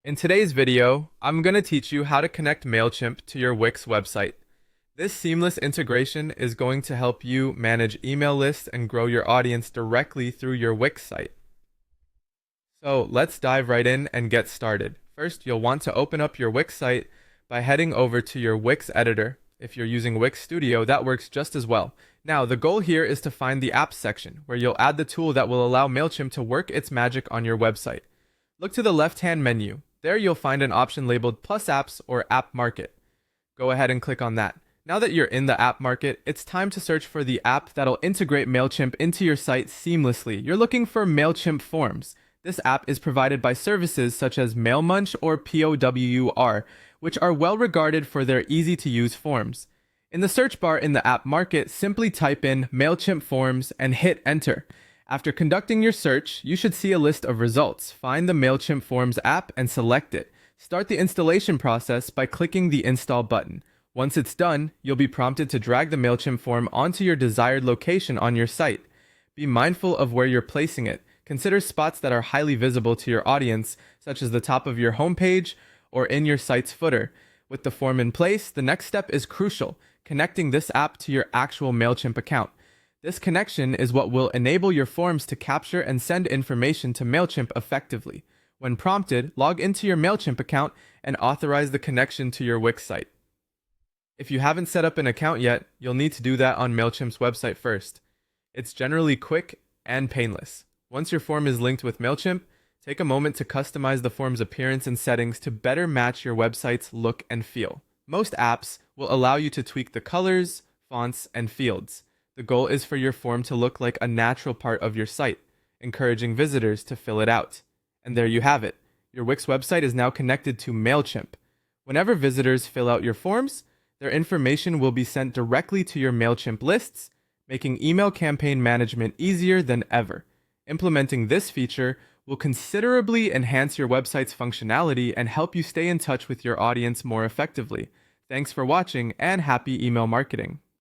In today's video, I'm going to teach you how to connect Mailchimp to your Wix website. This seamless integration is going to help you manage email lists and grow your audience directly through your Wix site. So let's dive right in and get started. First, you'll want to open up your Wix site by heading over to your Wix editor. If you're using Wix Studio, that works just as well. Now, the goal here is to find the apps section, where you'll add the tool that will allow Mailchimp to work its magic on your website. Look to the left-hand menu. There you'll find an option labeled Plus Apps or App Market. Go ahead and click on that. Now that you're in the app market, it's time to search for the app that'll integrate Mailchimp into your site seamlessly. You're looking for Mailchimp Forms. This app is provided by services such as MailMunch or POWUR, which are well regarded for their easy-to-use forms. In the search bar in the app market, simply type in Mailchimp Forms and hit enter. After conducting your search, you should see a list of results. Find the Mailchimp Forms app and select it. Start the installation process by clicking the Install button. Once it's done, you'll be prompted to drag the Mailchimp form onto your desired location on your site. Be mindful of where you're placing it. Consider spots that are highly visible to your audience, such as the top of your homepage or in your site's footer. With the form in place, the next step is crucial: connecting this app to your actual Mailchimp account. This connection is what will enable your forms to capture and send information to Mailchimp effectively. When prompted, log into your Mailchimp account and authorize the connection to your Wix site. If you haven't set up an account yet, you'll need to do that on Mailchimp's website first. It's generally quick and painless. Once your form is linked with Mailchimp, take a moment to customize the form's appearance and settings to better match your website's look and feel. Most apps will allow you to tweak the colors, fonts, and fields. The goal is for your form to look like a natural part of your site, encouraging visitors to fill it out. And there you have it. Your Wix website is now connected to Mailchimp. Whenever visitors fill out your forms, their information will be sent directly to your Mailchimp lists, making email campaign management easier than ever. Implementing this feature will considerably enhance your website's functionality and help you stay in touch with your audience more effectively. Thanks for watching, and happy email marketing.